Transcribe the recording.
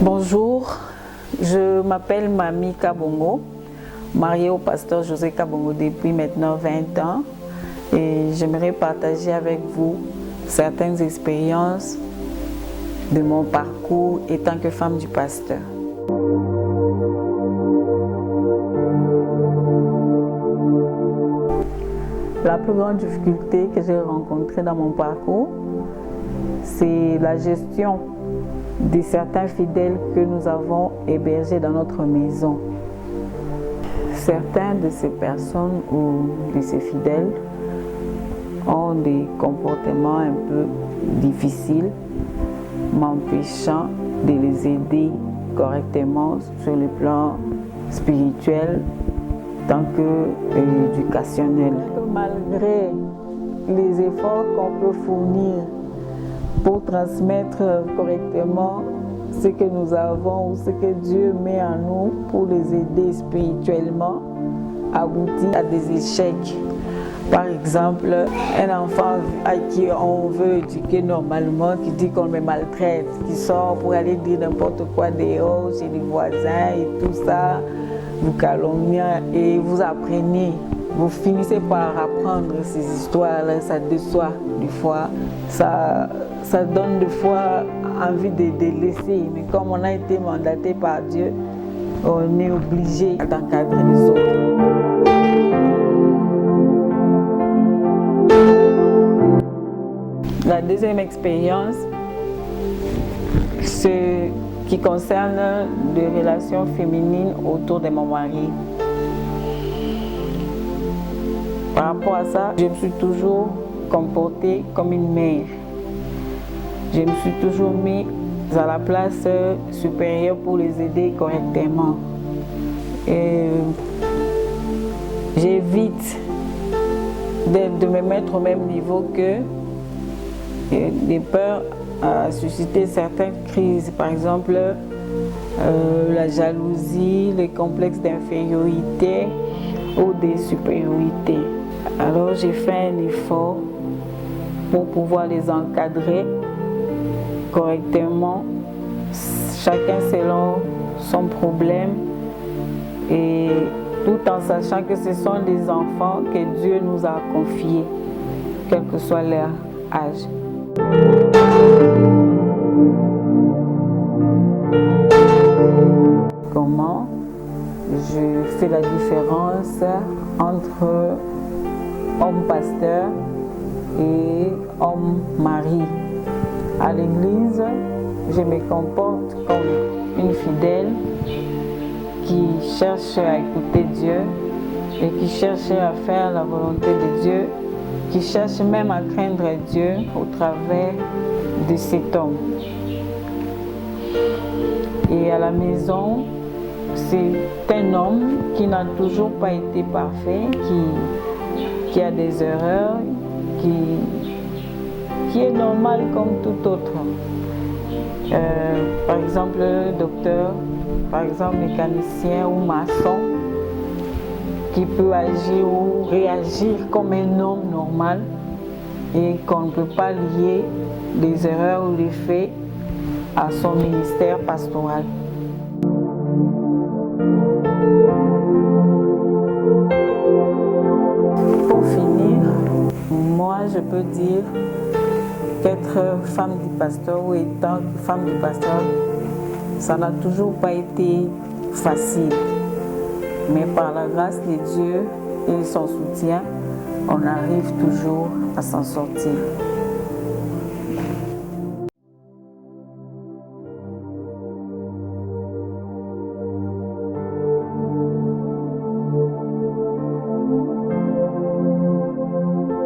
Bonjour, je m'appelle Mamie Kabongo, mariée au pasteur José Kabongo depuis maintenant 20 ans et j'aimerais partager avec vous certaines expériences de mon parcours étant que femme du pasteur. La plus grande difficulté que j'ai rencontrée dans mon parcours, c'est la gestion de certains fidèles que nous avons hébergés dans notre maison. Certains de ces personnes ou de ces fidèles ont des comportements un peu difficiles, m'empêchant de les aider correctement sur le plan spirituel tant que éducationnel. Malgré les efforts qu'on peut fournir pour transmettre correctement ce que nous avons ou ce que Dieu met en nous pour les aider spirituellement, aboutit à des échecs. Par exemple, un enfant à qui on veut éduquer normalement, qui dit qu'on le maltraite, qui sort pour aller dire n'importe quoi dehors chez les voisins et tout ça, vous calomniez et vous apprenez. Vous finissez par apprendre ces histoires-là, ça déçoit des fois, ça donne des fois envie de laisser. Mais comme on a été mandaté par Dieu, on est obligé d'encadrer les autres. La deuxième expérience, c'est qui concerne les relations féminines autour de mon mari. Par rapport à ça, je me suis toujours comportée comme une mère. Je me suis toujours mis à la place supérieure pour les aider correctement. J'évite de me mettre au même niveau que des peurs à susciter certaines crises. Par exemple, la jalousie, les complexes d'infériorité ou de supériorité. Alors j'ai fait un effort pour pouvoir les encadrer correctement, chacun selon son problème et tout en sachant que ce sont des enfants que Dieu nous a confiés, quel que soit leur âge. Comment je fais la différence entre homme pasteur et homme mari? À l'église, je me comporte comme une fidèle qui cherche à écouter Dieu et qui cherche à faire la volonté de Dieu, qui cherche même à craindre Dieu au travers de cet homme. Et à la maison, c'est un homme qui n'a toujours pas été parfait, qui a des erreurs, qui est normal comme tout autre. Par exemple, docteur, par exemple, mécanicien ou maçon, qui peut agir ou réagir comme un homme normal et qu'on ne peut pas lier les erreurs ou les faits à son ministère pastoral. Pour finir, moi je peux dire qu'être femme du pasteur ou étant femme du pasteur, ça n'a toujours pas été facile. Mais par la grâce de Dieu et son soutien, on arrive toujours à s'en sortir.